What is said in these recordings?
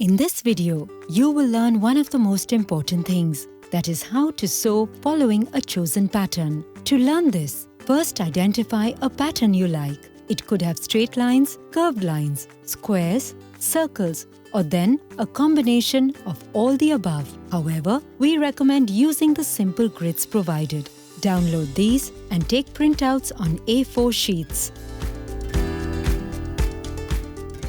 In this video, you will learn one of the most important things, that is how to sew following a chosen pattern. To learn this, first identify a pattern you like. It could have straight lines, curved lines, squares, circles, or then a combination of all the above. However, we recommend using the simple grids provided. Download these and take printouts on A4 sheets.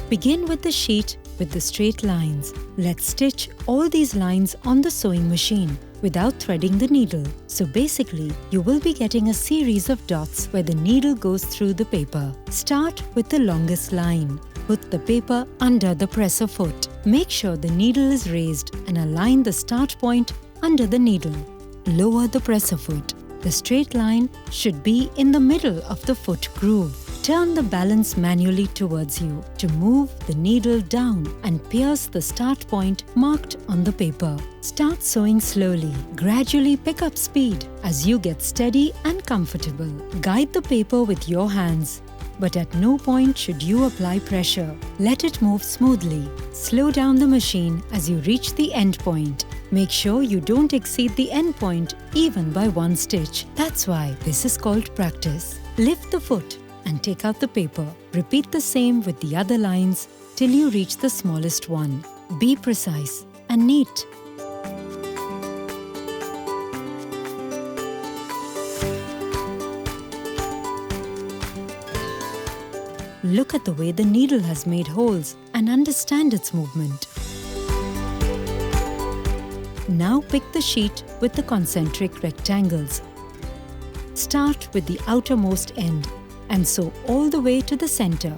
Begin with the sheet with the straight lines. Let's stitch all these lines on the sewing machine without threading the needle. So basically, you will be getting a series of dots where the needle goes through the paper. Start with the longest line. Put the paper under the presser foot. Make sure the needle is raised and align the start point under the needle. Lower the presser foot. The straight line should be in the middle of the foot groove. Turn the balance manually towards you to move the needle down and pierce the start point marked on the paper. Start sewing slowly. Gradually pick up speed as you get steady and comfortable. Guide the paper with your hands, but at no point should you apply pressure. Let it move smoothly. Slow down the machine as you reach the end point. Make sure you don't exceed the end point even by one stitch. That's why this is called practice. Lift the foot and take out the paper. Repeat the same with the other lines till you reach the smallest one. Be precise and neat. Look at the way the needle has made holes and understand its movement. Now pick the sheet with the concentric rectangles. Start with the outermost end and sew all the way to the center.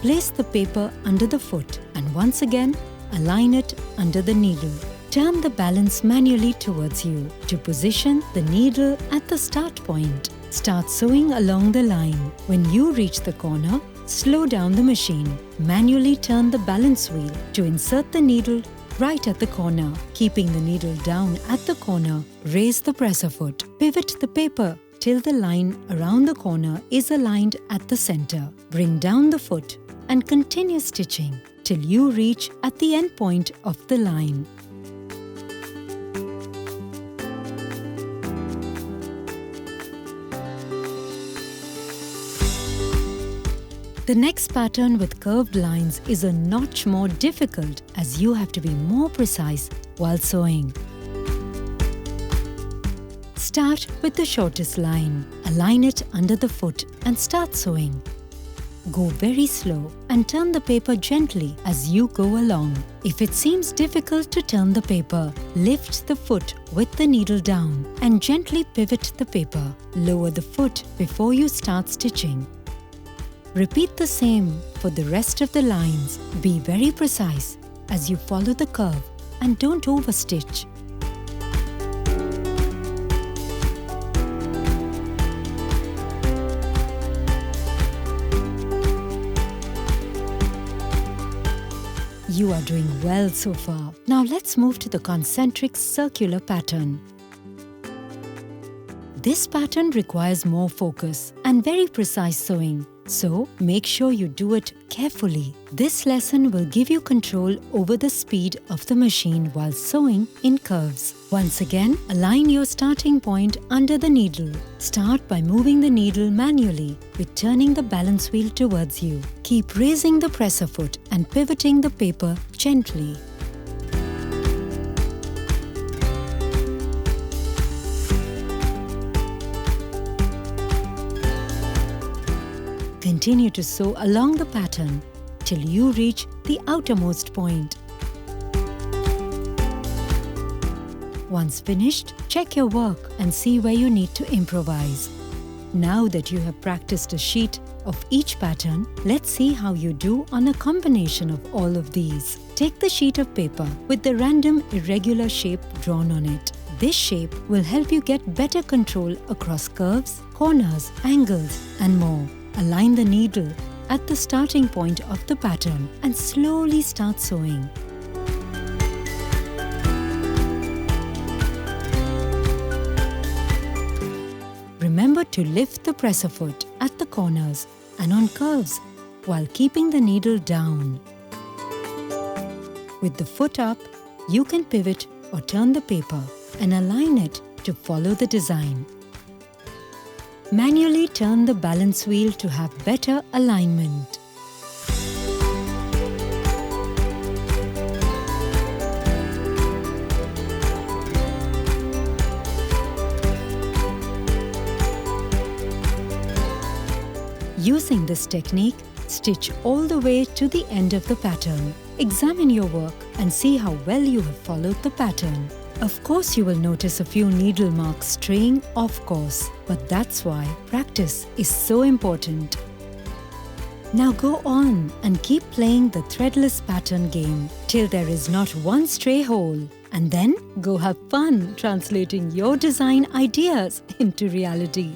Place the paper under the foot and once again align it under the needle. Turn the balance manually towards you to position the needle at the start point. Start sewing along the line. When you reach the corner, slow down the machine. Manually turn the balance wheel to insert the needle right at the corner. Keeping the needle down at the corner, raise the presser foot. Pivot the paper till the line around the corner is aligned at the center. Bring down the foot and continue stitching till you reach at the end point of the line. The next pattern with curved lines is a notch more difficult as you have to be more precise while sewing. Start with the shortest line. Align it under the foot and start sewing. Go very slow and turn the paper gently as you go along. If it seems difficult to turn the paper, lift the foot with the needle down and gently pivot the paper. Lower the foot before you start stitching. Repeat the same for the rest of the lines. Be very precise as you follow the curve and don't overstitch. You are doing well so far. Now let's move to the concentric circular pattern. This pattern requires more focus and very precise sewing. So, make sure you do it carefully. This lesson will give you control over the speed of the machine while sewing in curves. Once again, align your starting point under the needle. Start by moving the needle manually with turning the balance wheel towards you. Keep raising the presser foot and pivoting the paper gently. Continue to sew along the pattern till you reach the outermost point. Once finished, check your work and see where you need to improvise. Now that you have practiced a sheet of each pattern, let's see how you do on a combination of all of these. Take the sheet of paper with the random irregular shape drawn on it. This shape will help you get better control across curves, corners, angles, and more. Align the needle at the starting point of the pattern and slowly start sewing. Remember to lift the presser foot at the corners and on curves while keeping the needle down. With the foot up, you can pivot or turn the paper and align it to follow the design. Manually turn the balance wheel to have better alignment. Using this technique, stitch all the way to the end of the pattern. Examine your work and see how well you have followed the pattern. Of course, you will notice a few needle marks straying off course, but that's why practice is so important. Now go on and keep playing the threadless pattern game till there is not one stray hole. And then go have fun translating your design ideas into reality.